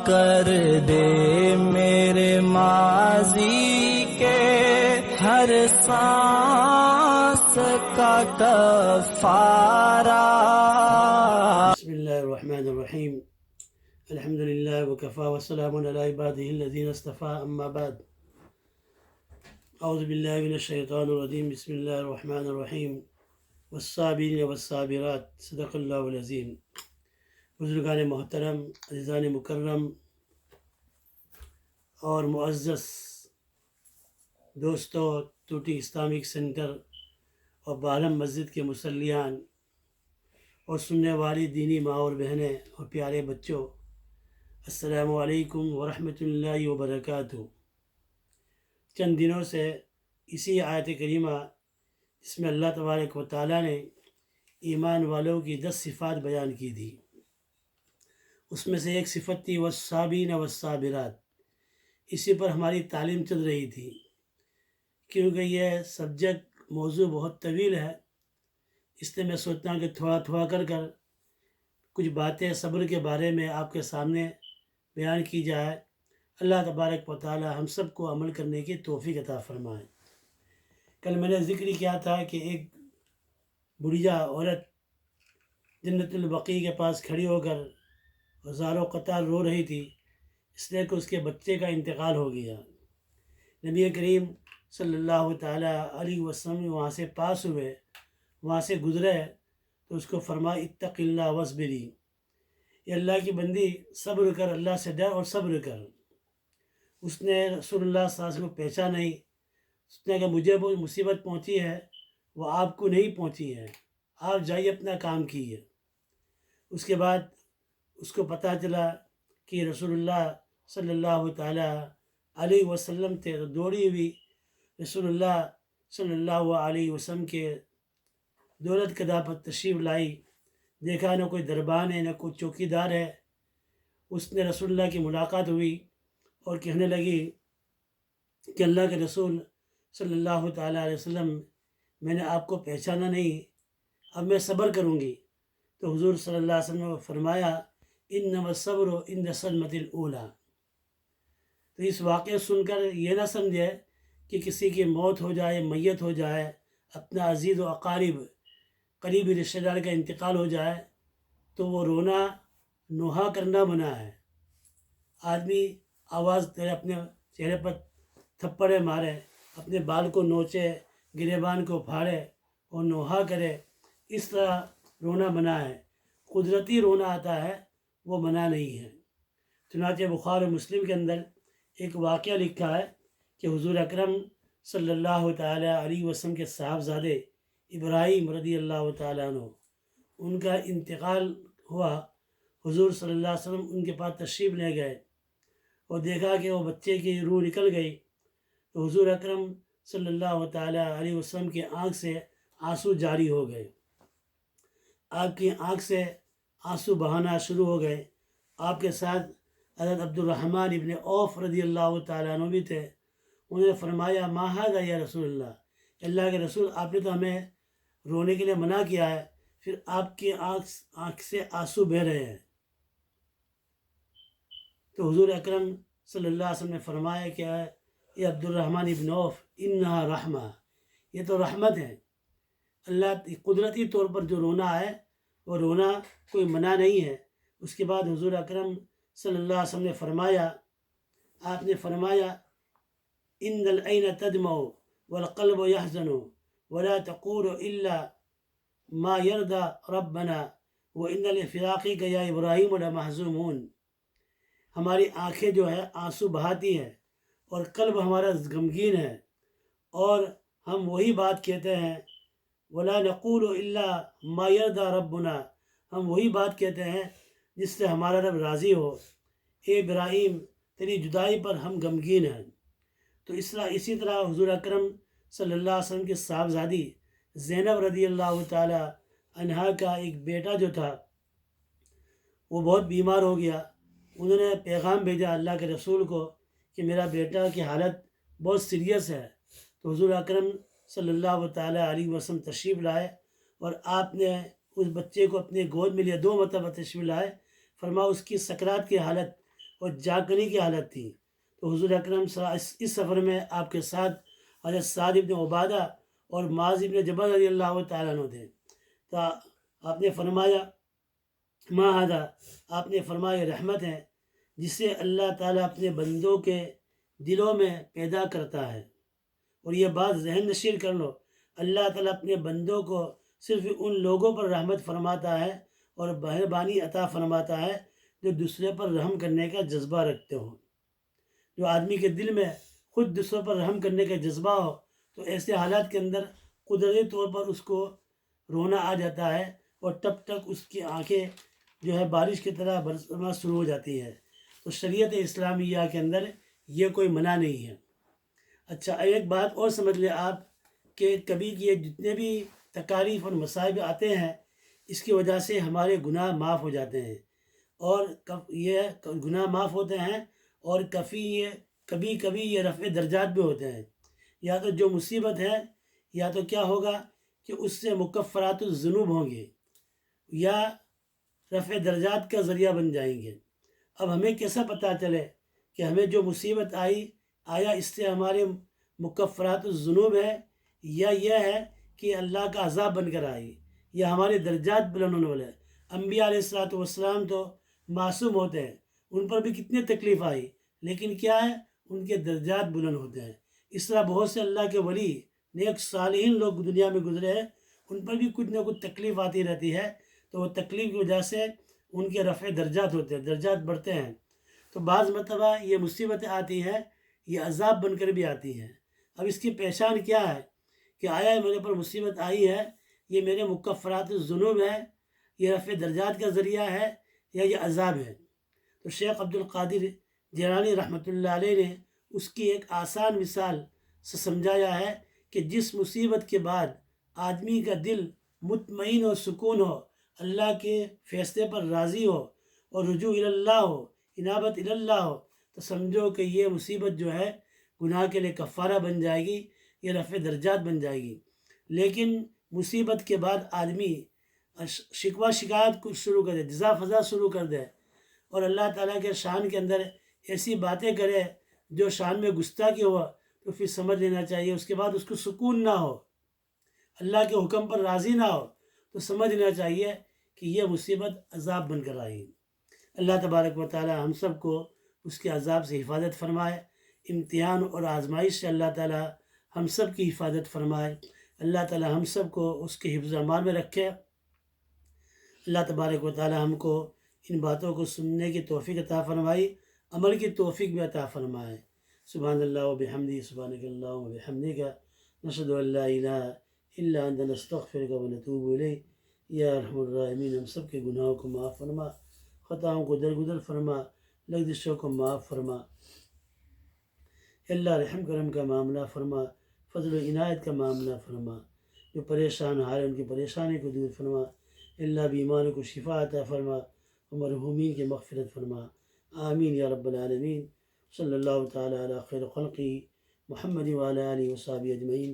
کر دے میرے ماضی کے ہر سانس کا کفارہ۔ بسم اللہ الرحمن الرحیم، الحمد للہ وکفا وسلام علی عبادہ الذین اصطفیٰ، اما بعد، اعوذ باللہ من الشیطان الرجیم، بسم اللہ الرحمن الرحیم، والصابرین والصابرات، صدق اللہ العظیم۔ بزرگان محترم، عزیزان مکرم اور معزز دوستو، توٹی اسلامک سینٹر اور بالم مسجد کے مصلیان اور سننے والی دینی ماں اور بہنیں اور پیارے بچوں، السلام علیکم ورحمۃ اللہ وبرکاتہ۔ چند دنوں سے اسی آیت کریمہ جس میں اللہ تبارک و تعالیٰ نے ایمان والوں کی 10 صفات بیان کی تھی، اس میں سے ایک صفت تھی والصابرین والصابرات۔ اسی پر ہماری تعلیم چل رہی تھی، کیونکہ یہ سبجیکٹ موضوع بہت طویل ہے، اس لیے میں سوچتا ہوں کہ تھوڑا تھوڑا کر کچھ باتیں صبر کے بارے میں آپ کے سامنے بیان کی جائے۔ اللہ تبارک و تعالی ہم سب کو عمل کرنے کی توفیق عطا فرمائے۔ کل میں نے ذکر کیا تھا کہ ایک بڑھیا عورت جنت البقیع کے پاس کھڑی ہو کر ہزاروں قطار رو رہی تھی، اس لیے کہ اس کے بچے کا انتقال ہو گیا۔ نبی کریم صلی اللہ تعالیٰ علیہ وسلم وہاں سے پاس ہوئے، وہاں سے گزرے تو اس کو فرمایا اتق اللہ واصبری، یہ اللہ کی بندی صبر کر، اللہ سے ڈر اور صبر کر۔ اس نے رسول اللہ صلی اللہ علیہ وسلم کو پہچا نہیں، اس نے کہا مجھے وہ مصیبت پہنچی ہے وہ آپ کو نہیں پہنچی ہے، آپ جائیے اپنا کام کیے۔ اس کے بعد اس کو پتہ چلا کہ رسول اللہ صلی اللہ تعالیٰ علیہ وسلم تھے، تو دوڑی ہوئی رسول اللہ صلی اللہ علیہ وسلم کے دولت قدا پر تشریف لائی۔ دیکھا نہ کوئی دربان ہے نہ کوئی چوکی دار ہے۔ اس نے رسول اللہ کی ملاقات ہوئی اور کہنے لگی کہ اللہ کے رسول صلی اللہ تعالیٰ علیہ وسلم، میں نے آپ کو پہچانا نہیں، اب میں صبر کروں گی۔ تو حضور صلی اللہ علیہ وسلم نے فرمایا انما الصبر عند الصدمۃ الاولی۔ تو اس واقعے سن کر یہ نہ سمجھے کہ کسی کی موت ہو جائے، میت ہو جائے، اپنا عزیز و اقارب قریبی رشتہ دار کا انتقال ہو جائے تو وہ رونا نوحہ کرنا منع ہے۔ آدمی آواز دے، اپنے چہرے پر تھپڑے مارے، اپنے بال کو نوچے، گریبان کو پھاڑے اور نوحہ کرے، اس طرح رونا منع ہے۔ قدرتی رونا آتا ہے وہ منع نہیں ہے۔ چنانچہ بخاری و مسلم کے اندر ایک واقعہ لکھا ہے کہ حضور اکرم صلی اللہ تعالیٰ علیہ وسلم کے صاحبزادے ابراہیم رضی اللہ تعالیٰ عنہ، ان کا انتقال ہوا۔ حضور صلی اللہ علیہ وسلم ان کے پاس تشریف لے گئے اور دیکھا کہ وہ بچے کی روح نکل گئی، تو حضور اکرم صلی اللہ تعالیٰ علیہ وسلم کی آنکھ سے آنسو جاری ہو گئے، آپ کی آنکھ سے آنسو بہانا شروع ہو گئے۔ آپ کے ساتھ حضرت عبد الرحمن ابن عوف رضی اللہ تعالیٰ عنہ بھی تھے۔ انہوں نے فرمایا ما ھذا یا رسول اللہ کے رسول، آپ نے تو ہمیں رونے کے لیے منع کیا ہے، پھر آپ کی آنکھ سے آنسو بہہ رہے ہیں۔ تو حضور اکرم صلی اللہ علیہ وسلم نے فرمایا کہ اے عبد الرحمن ابن عوف انہا رحمہ، یہ تو رحمت ہے۔ اللہ قدرتی طور پر جو رونا ہے وہ رونا کوئی منع نہیں ہے۔ اس کے بعد حضور اکرم صلی اللہ علیہ وسلم نے فرمایا، آپ نے فرمایا ان العین تدمع والقلب یحزن ولا تقول الا ما یرضی ربنا وان لفراقک یا ابراہیم لمحزونون۔ ہماری آنکھیں جو ہے آنسو بہاتی ہیں اور قلب ہمارا غمگین ہے، اور ہم وہی بات کہتے ہیں ولا نقول الا ما یرضی ربنا، ہم وہی بات کہتے ہیں جس سے ہمارا رب راضی ہو۔ اے ابراہیم، تیری جدائی پر ہم غمگین ہیں۔ تو اسی طرح حضور اکرم صلی اللہ علیہ وسلم کی صاحبزادی زینب رضی اللہ تعالی عنہا کا ایک بیٹا جو تھا وہ بہت بیمار ہو گیا۔ انہوں نے پیغام بھیجا اللہ کے رسول کو کہ میرا بیٹا کی حالت بہت سیریس ہے۔ تو حضور اکرم صلی اللہ تعالیٰ علیہ وسلم تشریف لائے اور آپ نے اس بچے کو اپنے گود میں لیا، 2 مرتبہ تشریف لائے۔ فرمایا اس کی سکرات کی حالت اور جاگنے کی حالت تھی۔ تو حضور اکرم صلی اللہ علیہ وسلم اس سفر میں آپ کے ساتھ حضرت سعد بن عبادہ اور معاذ بن جبل رضی اللہ تعالیٰ عنہ تھے۔ تو آپ نے فرمایا ما ہذا، آپ نے فرمایا رحمت ہے جسے اللہ تعالیٰ اپنے بندوں کے دلوں میں پیدا کرتا ہے۔ اور یہ بات ذہن نشین کر لو، اللہ تعالیٰ اپنے بندوں کو صرف ان لوگوں پر رحمت فرماتا ہے اور مہربانی عطا فرماتا ہے جو دوسرے پر رحم کرنے کا جذبہ رکھتے ہوں۔ جو آدمی کے دل میں خود دوسروں پر رحم کرنے کا جذبہ ہو تو ایسے حالات کے اندر قدرتی طور پر اس کو رونا آ جاتا ہے اور ٹپ ٹپ اس کی آنکھیں جو ہے بارش کی طرح برسنا شروع ہو جاتی ہے۔ تو شریعت اسلامیہ کے اندر یہ کوئی منع نہیں ہے۔ اچھا، ایک بات اور سمجھ لیں آپ کہ کبھی یہ جتنے بھی تکالیف اور مصائب آتے ہیں اس کی وجہ سے ہمارے گناہ معاف ہو جاتے ہیں، اور یہ گناہ معاف ہوتے ہیں، اور کبھی کبھی یہ رفع درجات بھی ہوتے ہیں۔ یا تو جو مصیبت ہے یا تو کیا ہوگا کہ اس سے مکفرات الذنوب ہوں گے یا رفع درجات کا ذریعہ بن جائیں گے۔ اب ہمیں کیسا پتہ چلے کہ ہمیں جو مصیبت آیا اس سے ہمارے مکفرات الذنوب ہے یا یہ ہے کہ اللہ کا عذاب بن کر آئی یا ہمارے درجات بلند ہونے والے ہیں؟ انبیاء علیہ السلام تو معصوم ہوتے ہیں، ان پر بھی کتنی تکلیف آئی لیکن کیا ہے، ان کے درجات بلند ہوتے ہیں۔ اس طرح بہت سے اللہ کے ولی نیک صالحین لوگ دنیا میں گزرے ہیں، ان پر بھی کچھ نہ کچھ تکلیف آتی رہتی ہے، تو وہ تکلیف کی وجہ سے ان کے رفع درجات ہوتے ہیں، درجات بڑھتے ہیں۔ تو بعض مرتبہ یہ مصیبتیں آتی ہیں، یہ عذاب بن کر بھی آتی ہیں۔ اب اس کی پہچان کیا ہے کہ آیا میرے پر مصیبت آئی ہے، یہ میرے مکفرات الذنوب ہے، یہ رفع درجات کا ذریعہ ہے یا یہ عذاب ہے؟ تو شیخ عبد القادر جیلانی رحمۃ اللہ علیہ نے اس کی ایک آسان مثال سے سمجھایا ہے کہ جس مصیبت کے بعد آدمی کا دل مطمئن و سکون ہو، اللہ کے فیصلے پر راضی ہو اور رجوع اللہ ہو، انابت اللہ ہو، تو سمجھو کہ یہ مصیبت جو ہے گناہ کے لیے کفارہ بن جائے گی، یہ رفع درجات بن جائے گی۔ لیکن مصیبت کے بعد آدمی شکوہ شکایت کو شروع کر دے، جزا فضا شروع کر دے اور اللہ تعالیٰ کے شان کے اندر ایسی باتیں کرے جو شان میں گستاخی ہوا، تو پھر سمجھ لینا چاہیے اس کے بعد اس کو سکون نہ ہو، اللہ کے حکم پر راضی نہ ہو، تو سمجھ لینا چاہیے کہ یہ مصیبت عذاب بن کر آئی۔ اللہ تبارک و تعالی ہم سب کو اس کے عذاب سے حفاظت فرمائے، امتحان اور آزمائش سے اللہ تعالی ہم سب کی حفاظت فرمائے، اللہ تعالی ہم سب کو اس کے حفظ و امان میں رکھے۔ اللہ تبارک و تعالی ہم کو ان باتوں کو سننے کی توفیق عطا فرمائی، عمل کی توفیق بھی عطا فرمائے۔ سبحان اللہ و بحمدہ، سبحانک اللہم و بحمدک، نشہد ان لا الہ الا انت، نستغفرک و نتوب الیک۔ یا ارحم الراحمین، ہم سب کے گناہوں کو معاف فرما، خطاؤں کو درگزر فرما، لغزشوں کو معاف فرما۔ اللہ رحم کرم کا معاملہ فرما، فضل و عنایت کا معاملہ فرما، جو پریشان حال ان کی پریشانی کو دور فرما۔ اللہ بیماروں کو شفا عطا فرما، مرحومین کی مغفرت فرما، آمین یا رب العالمین۔ صلی اللہ تعالی علی خیر خلقی محمد وعلی آلہ وصحبہ اجمعین۔